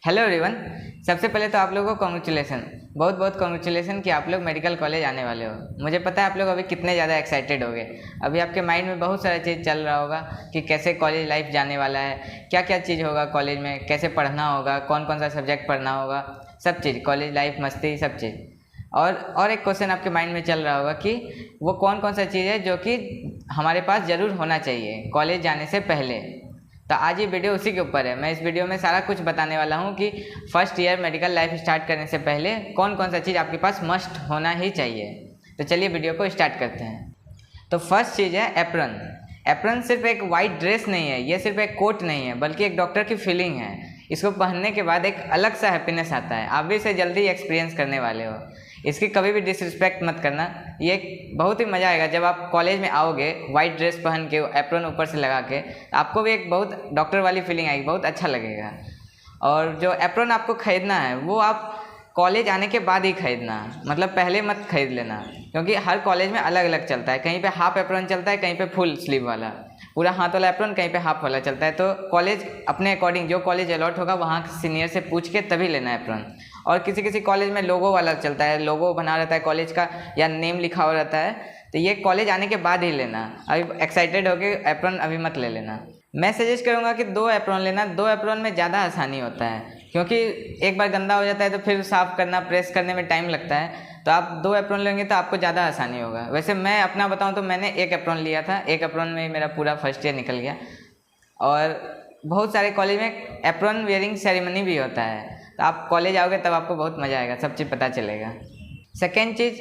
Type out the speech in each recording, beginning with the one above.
Hello everyone. सबसे पहले तो आप लोगों को कॉन्ग्रेचुलेसन, बहुत बहुत कॉन्ग्रेचुलेसन कि आप लोग मेडिकल कॉलेज आने वाले हो। मुझे पता है आप लोग अभी कितने ज़्यादा एक्साइटेड होगे। अभी आपके माइंड में बहुत सारा चीज़ चल रहा होगा कि कैसे कॉलेज लाइफ जाने वाला है, क्या क्या चीज़ होगा कॉलेज में, कैसे पढ़ना होगा, कौन कौन सा सब्जेक्ट पढ़ना होगा, सब चीज़, कॉलेज लाइफ, मस्ती, सब चीज़। और एक क्वेश्चन आपके माइंड में चल रहा होगा कि वो कौन कौन सा चीज़ है जो कि हमारे पास ज़रूर होना चाहिए कॉलेज जाने से पहले। तो आज ये वीडियो उसी के ऊपर है। मैं इस वीडियो में सारा कुछ बताने वाला हूँ कि first year medical life start करने से पहले कौन कौन सा चीज़ आपके पास मस्ट होना ही चाहिए। तो चलिए वीडियो को स्टार्ट करते हैं। तो फर्स्ट चीज़ है एप्रन। एप्रन सिर्फ एक वाइट ड्रेस नहीं है, ये सिर्फ एक कोट नहीं है, बल्कि एक डॉक्टर की फीलिंग है। इसको पहनने के बाद एक अलग सा हैप्पीनेस आता है। आप भी इसे जल्दी एक्सपीरियंस करने वाले हो। इसकी कभी भी डिसरिस्पेक्ट मत करना। ये बहुत ही मज़ा आएगा जब आप कॉलेज में आओगे वाइट ड्रेस पहन के, एप्रन ऊपर से लगा के, आपको भी एक बहुत डॉक्टर वाली फीलिंग आएगी, बहुत अच्छा लगेगा। और जो एप्रन आपको ख़रीदना है वो आप कॉलेज आने के बाद ही खरीदना, मतलब पहले मत खरीद लेना, क्योंकि हर कॉलेज में अलग अलग चलता है। कहीं पे हाफ एप्रन चलता है, कहीं पे फुल स्लीव वाला, पूरा हाथ वाला एप्रन, कहीं पे हाफ वाला चलता है। तो कॉलेज अपने अकॉर्डिंग, जो कॉलेज अलॉट होगा वहाँ सीनियर से पूछ के तभी लेना है एप्रन। और किसी किसी कॉलेज में लोगो वाला चलता है, लोगो बना रहता है कॉलेज का या नेम लिखा हुआ रहता है, तो ये कॉलेज आने के बाद ही लेना। अभी एक्साइटेड होके एप्रन अभी मत ले लेना। मैं सजेस्ट करूँगा कि 2 एप्रन लेना। 2 एप्रन में ज़्यादा आसानी होता है, क्योंकि एक बार गंदा हो जाता है तो फिर साफ़ करना, प्रेस करने में टाइम लगता है। तो आप 2 एप्रन लेंगे तो आपको ज़्यादा आसानी होगा। वैसे मैं अपना बताऊँ तो मैंने 1 एप्रन लिया था। 1 एप्रन में मेरा पूरा फर्स्ट ईयर निकल गया। और बहुत सारे कॉलेज में एप्रन वेयरिंग सेरेमनी भी होता है, तो आप कॉलेज आओगे तब आपको बहुत मज़ा आएगा, सब चीज़ पता चलेगा। सेकेंड चीज़,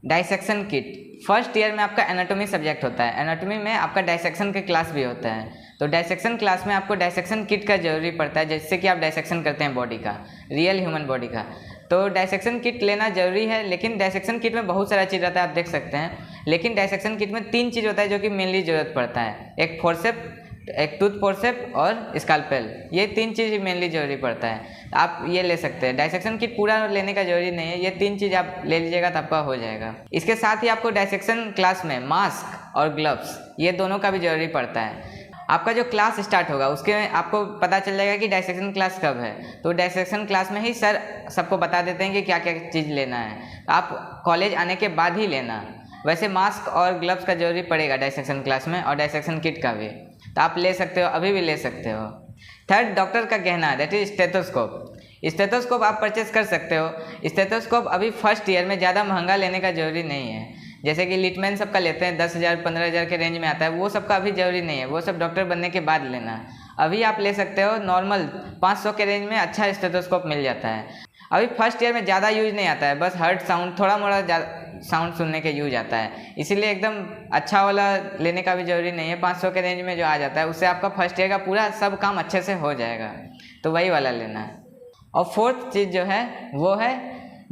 डाइसेक्शन किट। फर्स्ट ईयर में आपका एनाटॉमी सब्जेक्ट होता है। एनाटॉमी में आपका डाइसेक्शन के क्लास भी होता है। तो डाइसेक्शन क्लास में आपको डाइसेक्शन किट का जरूरी पड़ता है, जिससे कि आप डाइसेक्शन करते हैं बॉडी का, रियल ह्यूमन बॉडी का। तो डाइसेक्शन किट लेना जरूरी है। लेकिन डाइसेक्शन किट में बहुत सारा चीज़ रहता है, आप देख सकते हैं। लेकिन डाइसेक्शन किट में 3 चीज़ होता है जो कि मेनली ज़रूरत पड़ता है। एक फोर्सेप, एक टूथ फोर्सेप और स्कैल्पेल। ये 3 चीज़ मेनली जरूरी पड़ता है। आप ये ले सकते हैं। डाइसेक्शन किट पूरा लेने का जरूरी नहीं है, ये 3 चीज़ आप ले लीजिएगा तो आपका हो जाएगा। इसके साथ ही आपको डाइसेक्शन क्लास में मास्क और ग्लव्स, ये दोनों का भी जरूरी पड़ता है। आपका जो क्लास स्टार्ट होगा उसके में आपको पता चल जाएगा कि डाइसेक्शन क्लास कब है। तो डाइसेक्शन क्लास में ही सर सबको बता देते हैं कि क्या क्या चीज़ लेना है। आप कॉलेज आने के बाद ही लेना। वैसे मास्क और ग्लव्स का जरूरी पड़ेगा डाइसेक्शन क्लास में, और डाइसेक्शन किट का भी, तो आप ले सकते हो, अभी भी ले सकते हो। थर्ड, डॉक्टर का गहना, दैट इज स्टेथोस्कोप। स्टेथोस्कोप आप परचेस कर सकते हो। स्टेथोस्कोप अभी फर्स्ट ईयर में ज़्यादा महंगा लेने का जरूरी नहीं है। जैसे कि लिटमैन सबका लेते हैं 10,000 15,000 के रेंज में आता है, वो सबका अभी जरूरी नहीं है। वो सब डॉक्टर बनने के बाद लेना। अभी आप ले सकते हो नॉर्मल 500 के रेंज में अच्छा स्टेथोस्कोप मिल जाता है। अभी फर्स्ट ईयर में ज़्यादा यूज नहीं आता है, बस हर्ट साउंड, थोड़ा मोड़ा साउंड सुनने के यूज आता है, इसीलिए एकदम अच्छा वाला लेने का भी जरूरी नहीं है। 500 के रेंज में जो आ जाता है उससे आपका फर्स्ट ईयर का पूरा सब काम अच्छे से हो जाएगा, तो वही वाला लेना है। और फोर्थ चीज़ जो है वो है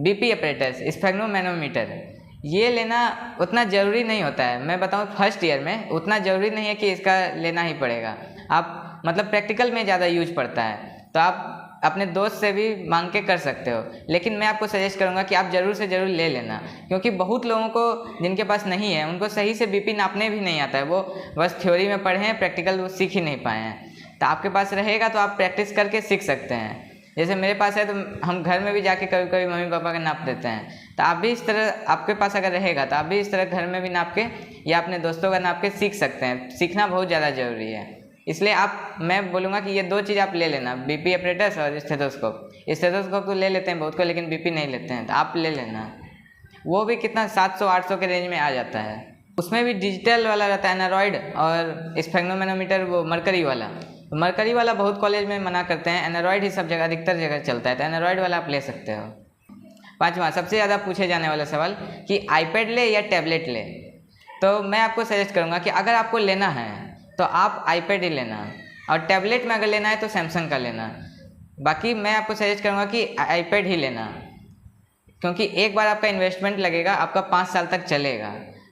बीपी अपरेटस, स्फेग्नोमैनोमीटर। ये लेना उतना ज़रूरी नहीं होता है। मैं बताऊँ फर्स्ट ईयर में उतना ज़रूरी नहीं है कि इसका लेना ही पड़ेगा। आप मतलब प्रैक्टिकल में ज़्यादा यूज पड़ता है, तो आप अपने दोस्त से भी मांग के कर सकते हो। लेकिन मैं आपको सजेस्ट करूंगा कि आप ज़रूर से ज़रूर ले लेना, क्योंकि बहुत लोगों को जिनके पास नहीं है उनको सही से बीपी नापने भी नहीं आता है। वो बस थ्योरी में पढ़े हैं, प्रैक्टिकल वो सीख ही नहीं पाए हैं। तो आपके पास रहेगा तो आप प्रैक्टिस करके सीख सकते हैं। जैसे मेरे पास है तो हम घर में भी जाके कभी कभी मम्मी पापा का नाप देते हैं। तो आप भी इस तरह, आपके पास अगर रहेगा तो आप भी इस तरह घर में भी नाप के या अपने दोस्तों का नाप के सीख सकते हैं। सीखना बहुत ज़्यादा ज़रूरी है, इसलिए मैं बोलूँगा कि ये 2 चीज़ आप ले लेना, बीपी अपरेटस और स्टेथोस्कोप। स्टेथोस्कोप तो ले लेते हैं बहुत को, लेकिन बीपी नहीं लेते हैं, तो आप ले लेना। वो भी कितना 700-800 के रेंज में आ जाता है। उसमें भी डिजिटल वाला रहता है, एनारॉयड और स्फेग्नोमैनोमीटर, वो मरकरी वाला। तो मरकरी वाला बहुत कॉलेज में मना करते हैं, एनारॉयड ही सब जगह, अधिकतर जगह चलता है, तो एनारॉयड वाला आप ले सकते हो। 5वां, सबसे ज़्यादा पूछे जाने वाला सवाल कि आईपैड ले या टैबलेट ले। तो मैं आपको सजेस्ट करूँगा कि अगर आपको लेना है तो आप आईपैड ही लेना, और टैबलेट में अगर लेना है तो सैमसंग का लेना। बाकी मैं आपको सजेस्ट करूँगा कि आईपैड ही लेना, क्योंकि एक बार आपका इन्वेस्टमेंट लगेगा, आपका 5 साल तक चलेगा,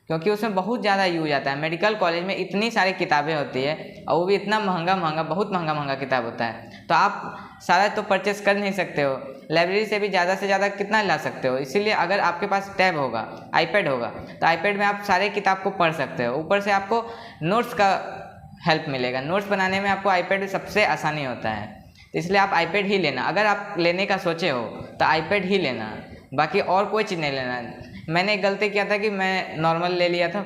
क्योंकि उसमें बहुत ज़्यादा यूज आता है। मेडिकल कॉलेज में इतनी सारी किताबें होती है, और वो भी इतना महंगा, बहुत महंगा किताब होता है। तो आप सारा तो परचेस कर नहीं सकते हो, लाइब्रेरी से भी ज़्यादा से ज़्यादा कितना ला सकते हो। इसीलिए अगर आपके पास टैब होगा, आईपैड होगा, तो आईपैड में आप सारे किताब को पढ़ सकते हो। ऊपर से आपको नोट्स का हेल्प मिलेगा, नोट्स बनाने में आपको आईपैड सबसे आसानी होता है। तो इसलिए आप आईपैड ही लेना। अगर आप लेने का सोचे हो तो आईपैड ही लेना, बाकी और कोई चीज़ नहीं लेना। मैंने एक गलती किया था कि मैं नॉर्मल ले लिया था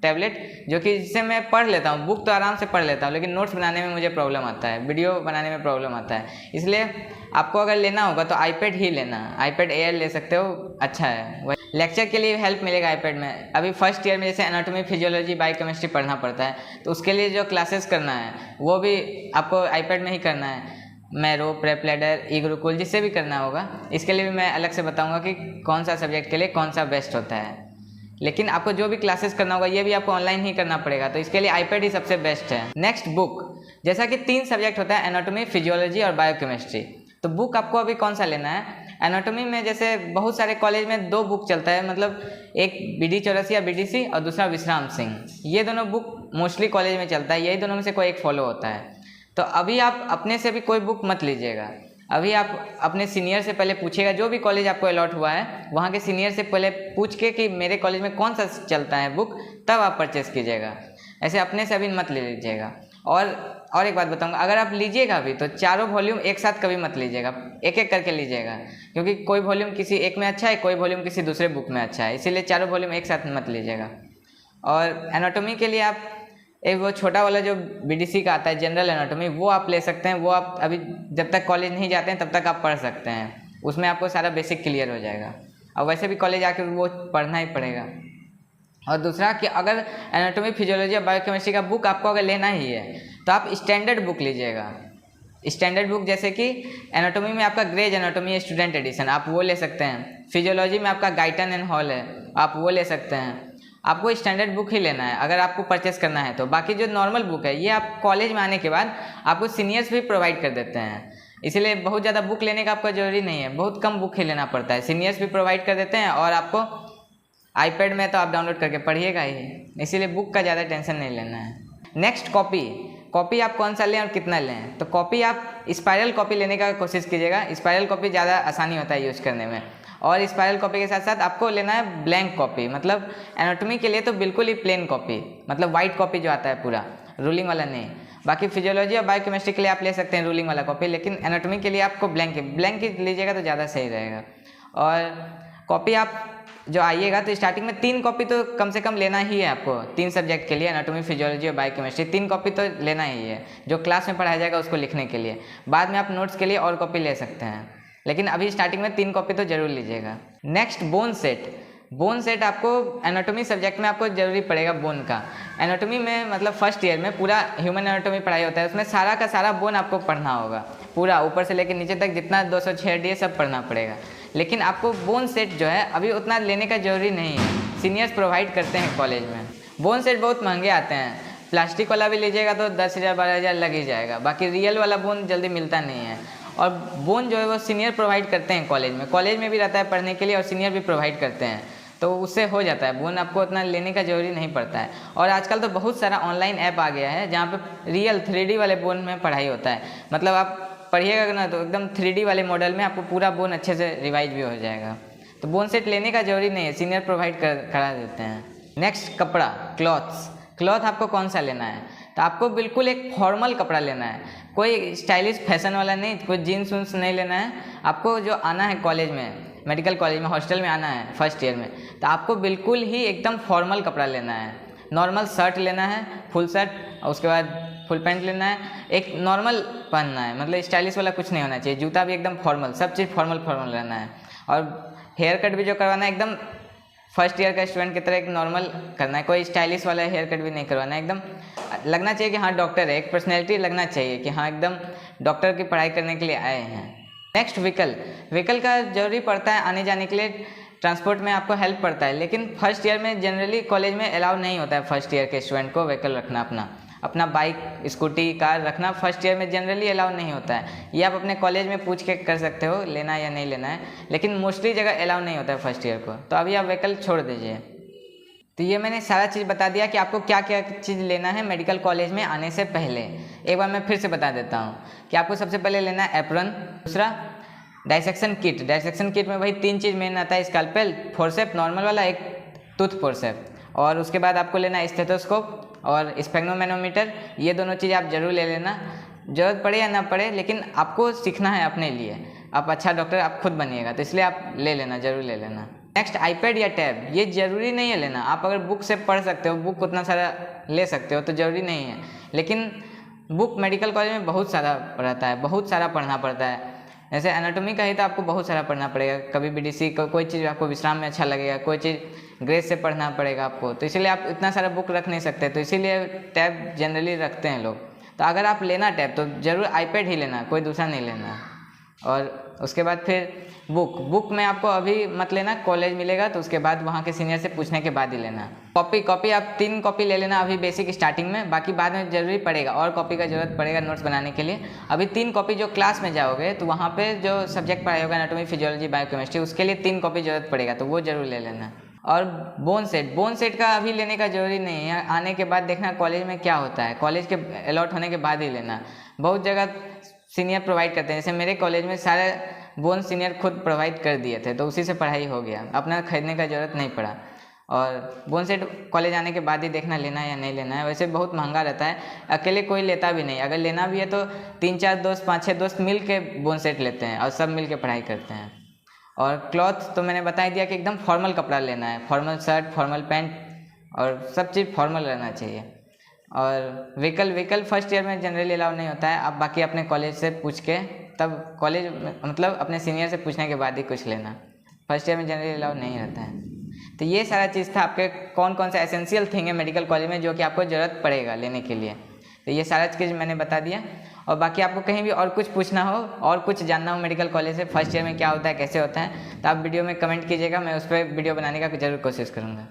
टैबलेट, जो कि जिससे मैं पढ़ लेता हूँ, बुक तो आराम से पढ़ लेता हूँ, लेकिन नोट्स बनाने में मुझे प्रॉब्लम आता है, वीडियो बनाने में प्रॉब्लम आता है। इसलिए आपको अगर लेना होगा तो आईपैड ही लेना। आईपैड एयर ले सकते हो, अच्छा है। वही लेक्चर के लिए हेल्प मिलेगा आईपैड में। अभी फर्स्ट ईयर में जैसे एनाटॉमी, फिजियोलॉजी, बायोकेमिस्ट्री पढ़ना पड़ता है, तो उसके लिए जो क्लासेस करना है वो भी आपको आईपैड में ही करना है। मैरो, प्रेप लैडर, ई गुरुकुल, जिससे भी करना होगा, इसके लिए भी मैं अलग से बताऊँगा कि कौन सा सब्जेक्ट के लिए कौन सा बेस्ट होता है। लेकिन आपको जो भी क्लासेस करना होगा ये भी आपको ऑनलाइन ही करना पड़ेगा, तो इसके लिए आईपैड ही सबसे बेस्ट है। नेक्स्ट बुक, जैसा कि 3 सब्जेक्ट होता है, एनाटॉमी, फिजियोलॉजी और बायोकेमिस्ट्री। तो बुक आपको अभी कौन सा लेना है? एनाटॉमी में जैसे बहुत सारे कॉलेज में 2 बुक चलता है, मतलब एक BD चौरसिया BDC और दूसरा विश्राम सिंह। ये दोनों बुक मोस्टली कॉलेज में चलता है, यही दोनों में से कोई एक फॉलो होता है। तो अभी आप अपने से भी कोई बुक मत लीजिएगा। अभी आप अपने सीनियर से पहले पूछिएगा, जो भी कॉलेज आपको अलॉट हुआ है वहाँ के सीनियर से पहले पूछ के कि मेरे कॉलेज में कौन सा चलता है बुक, तब आप परचेस कीजिएगा। ऐसे अपने से अभी मत ले लीजिएगा। और एक बात बताऊंगा, अगर आप लीजिएगा अभी तो चारों वॉल्यूम एक साथ कभी मत लीजिएगा, एक एक करके लीजिएगा, क्योंकि कोई वॉल्यूम किसी एक में अच्छा है, कोई वॉल्यूम किसी दूसरे बुक में अच्छा है, इसीलिए चारों वॉल्यूम एक साथ मत लीजिएगा। और एनाटॉमी के लिए आप एक वो छोटा वाला जो BDC का आता है, जनरल एनाटॉमी, वो आप ले सकते हैं। वो आप अभी जब तक कॉलेज नहीं जाते हैं तब तक आप पढ़ सकते हैं, उसमें आपको सारा बेसिक क्लियर हो जाएगा। और वैसे भी कॉलेज आकर वो पढ़ना ही पड़ेगा। और दूसरा कि अगर एनाटॉमी, फिजियोलॉजी और बायोकेमिस्ट्री का बुक आपको अगर लेना ही है तो आप स्टैंडर्ड बुक लीजिएगा। स्टैंडर्ड बुक जैसे कि एनाटॉमी में आपका ग्रेज एनाटॉमी स्टूडेंट एडिशन, आप वो ले सकते हैं। फिजियोलॉजी में आपका गाइटन एंड हॉल है, आप वो ले सकते हैं। आपको स्टैंडर्ड बुक ही लेना है अगर आपको परचेस करना है तो। बाकी जो नॉर्मल बुक है ये आप कॉलेज में आने के बाद आपको सीनियर्स भी प्रोवाइड कर देते हैं, इसलिए बहुत ज़्यादा बुक लेने का आपका ज़रूरी नहीं है, बहुत कम बुक ही लेना पड़ता है। सीनियर्स भी प्रोवाइड कर देते हैं और आपको आईपैड में तो आप डाउनलोड करके पढ़िएगा ही, इसीलिए बुक का ज़्यादा टेंशन नहीं लेना है। नेक्स्ट कॉपी आप कौन सा लें और कितना लें? तो कॉपी आप स्पायरल कॉपी लेने का कोशिश कीजिएगा। स्पायरल कॉपी ज़्यादा आसानी होता है यूज़ करने में। और स्पायरल कॉपी के साथ साथ आपको लेना है ब्लैंक कॉपी, मतलब एनाटॉमी के लिए तो बिल्कुल ही प्लेन कॉपी, मतलब वाइट कॉपी जो आता है पूरा, रूलिंग वाला नहीं। बाकी फिजियोलॉजी और बायोकेमिस्ट्री के लिए आप ले सकते हैं रूलिंग वाला कॉपी, लेकिन एनाटॉमी के लिए आपको ब्लैंक ही लीजिएगा तो ज़्यादा सही रहेगा। और कॉपी आप जो आइएगा तो स्टार्टिंग में 3 कॉपी तो कम से कम लेना ही है आपको। 3 सब्जेक्ट के लिए, एनाटॉमी, फिजियोलॉजी और बायोकेमिस्ट्री, 3 कॉपी तो लेना ही है, जो क्लास में पढ़ाया जाएगा उसको लिखने के लिए। बाद में आप नोट्स के लिए और कॉपी ले सकते हैं, लेकिन अभी स्टार्टिंग में 3 कॉपी तो जरूर लीजिएगा। नेक्स्ट बोन सेट आपको एनाटॉमी सब्जेक्ट में आपको जरूरी पड़ेगा बोन का। एनाटॉमी में मतलब फर्स्ट ईयर में पूरा ह्यूमन एनाटॉमी पढ़ाई होता है, उसमें सारा का सारा बोन आपको पढ़ना होगा, पूरा ऊपर से लेकर नीचे तक जितना 206 हड्डी सब पढ़ना पड़ेगा। लेकिन आपको बोन सेट जो है अभी उतना लेने का जरूरी नहीं है, सीनियर्स प्रोवाइड करते हैं कॉलेज में। बोन सेट बहुत महंगे आते हैं, प्लास्टिक वाला भी लीजिएगा तो 10,000 12,000 लग ही जाएगा, बाकी रियल वाला बोन जल्दी मिलता नहीं है। और बोन जो है वो सीनियर प्रोवाइड करते हैं कॉलेज में भी रहता है पढ़ने के लिए, और सीनियर भी प्रोवाइड करते हैं, तो उससे हो जाता है। बोन आपको उतना लेने का जरूरी नहीं पड़ता है। और आजकल तो बहुत सारा ऑनलाइन ऐप आ गया है जहाँ पे रियल 3D वाले बोन में पढ़ाई होता है, मतलब आप पढ़िएगा ना तो एकदम 3D वाले मॉडल में आपको पूरा बोन अच्छे से रिवाइज भी हो जाएगा। तो बोन सेट लेने का जरूरी नहीं है, सीनियर प्रोवाइड करा देते हैं। नेक्स्ट कपड़ा, क्लॉथ आपको कौन सा लेना है? तो आपको बिल्कुल एक फॉर्मल कपड़ा लेना है, कोई स्टाइलिश फैशन वाला नहीं, कोई जीन्स ऊन्स नहीं लेना है। आपको जो आना है कॉलेज में, मेडिकल कॉलेज में हॉस्टल में आना है फर्स्ट ईयर में, तो आपको बिल्कुल ही एकदम फॉर्मल कपड़ा लेना है। नॉर्मल शर्ट लेना है, फुल शर्ट, और उसके बाद फुल पैंट लेना है, एक नॉर्मल पहनना है, मतलब स्टाइलिश वाला कुछ नहीं होना चाहिए। जूता भी एकदम फॉर्मल, सब चीज़ फॉर्मल रहना है। और हेयर कट भी जो करवाना है एकदम फर्स्ट ईयर का स्टूडेंट की तरह एक नॉर्मल करना है, कोई स्टाइलिश वाला हेयर कट भी नहीं करवाना है। एकदम लगना चाहिए कि हाँ डॉक्टर है, एक पर्सनैलिटी लगना चाहिए कि हाँ एकदम डॉक्टर की पढ़ाई करने के लिए आए हैं। नेक्स्ट व्हीकल का जरूरी पड़ता है आने जाने के लिए, ट्रांसपोर्ट में आपको हेल्प पड़ता है, लेकिन फर्स्ट ईयर में जनरली कॉलेज में अलाउ नहीं होता है फर्स्ट ईयर के स्टूडेंट को व्हीकल रखना, अपना बाइक, स्कूटी, कार रखना फर्स्ट ईयर में जनरली अलाउ नहीं होता है। ये आप अपने कॉलेज में पूछ के कर सकते हो लेना या नहीं लेना है, लेकिन मोस्टली जगह अलाउ नहीं होता है फर्स्ट ईयर को, तो अभी आप व्हीकल छोड़ दीजिए। तो ये मैंने सारा चीज़ बता दिया कि आपको क्या क्या चीज़ लेना है मेडिकल कॉलेज में आने से पहले। एक बार मैं फिर से बता देता हूँ कि आपको सबसे पहले लेना है एप्रन, दूसरा डाइसेक्शन किट में वही 3 चीज़ मेन आता है, स्कैल्पेल, फोर्सेप नॉर्मल वाला, एक टूथ फोर्सेप, और उसके बाद आपको लेना है स्टेथोस्कोप और स्फेग्नोमैनोमीटर। ये दोनों चीज़ आप जरूर ले लेना। ज़रूरत पड़े या ना पड़े, लेकिन आपको सीखना है अपने लिए, आप अच्छा डॉक्टर आप खुद बनिएगा, तो इसलिए आप ले लेना, ज़रूर ले लेना। नेक्स्ट, आईपैड या टैब, ये ज़रूरी नहीं है लेना। आप अगर बुक से पढ़ सकते हो, बुक उतना सारा ले सकते हो तो ज़रूरी नहीं है, लेकिन बुक मेडिकल कॉलेज में बहुत सारा रहता है, बहुत सारा पढ़ना पड़ता है। जैसे एनाटॉमी का ही तो आपको बहुत सारा पढ़ना पड़ेगा, कभी बीडीसी कोई चीज़ आपको विश्राम में अच्छा लगेगा, कोई चीज़ ग्रेस से पढ़ना पड़ेगा आपको, तो इसीलिए आप इतना सारा बुक रख नहीं सकते, तो इसीलिए टैब जनरली रखते हैं लोग। तो अगर आप लेना टैब तो ज़रूर आईपैड ही लेना, कोई दूसरा नहीं लेना। और उसके बाद फिर बुक में आपको अभी मत लेना, कॉलेज मिलेगा तो उसके बाद वहाँ के सीनियर से पूछने के बाद ही लेना। कॉपी आप 3 कॉपी ले लेना अभी बेसिक स्टार्टिंग में, बाकी बाद में जरूरी पड़ेगा और कॉपी का ज़रूरत पड़ेगा नोट्स बनाने के लिए। अभी 3 कॉपी जो क्लास में जाओगे तो वहाँ पे जो सब्जेक्ट पढ़ाई होगा एनाटॉमी, फिजियोलॉजी, बायोकेमिस्ट्री, उसके लिए 3 कॉपी ज़रूरत पड़ेगा, तो वो जरूर ले लेना। और बोन सेट का अभी लेने का जरूरी नहीं है, आने के बाद देखना कॉलेज में क्या होता है, कॉलेज के अलॉट होने के बाद ही लेना। बहुत जगह सीनियर प्रोवाइड करते हैं, जैसे मेरे कॉलेज में सारे बोन सीनियर खुद प्रोवाइड कर दिए थे, तो उसी से पढ़ाई हो गया, अपना खरीदने का ज़रूरत नहीं पड़ा। और बोन सेट कॉलेज आने के बाद ही देखना लेना है या नहीं लेना है। वैसे बहुत महंगा रहता है, अकेले कोई लेता भी नहीं, अगर लेना भी है तो 3-4 दोस्त 5-6 दोस्त मिल के बोन सेट लेते हैं और सब मिल के पढ़ाई करते हैं। और क्लॉथ तो मैंने बता ही दिया कि एकदम फॉर्मल कपड़ा लेना है, फॉर्मल शर्ट, फॉर्मल पैंट और सब चीज़ फॉर्मल रहना चाहिए। और व्हीकल फर्स्ट ईयर में जनरली अलाउ नहीं होता है, आप बाकी अपने कॉलेज से पूछ के तब कॉलेज मतलब अपने सीनियर से पूछने के बाद ही कुछ लेना, फर्स्ट ईयर में जनरली अलाउ नहीं रहता है। तो ये सारा चीज़ था आपके कौन कौन सा एसेंशियल थिंग है मेडिकल कॉलेज में जो कि आपको ज़रूरत पड़ेगा लेने के लिए, तो ये सारा चीज़ मैंने बता दिया। और बाकी आपको कहीं भी और कुछ पूछना हो और कुछ जानना हो मेडिकल कॉलेज से, फर्स्ट ईयर में क्या होता है, कैसे होता है, तो आप वीडियो में कमेंट कीजिएगा, मैं उस पर वीडियो बनाने का ज़रूर कोशिश करूँगा।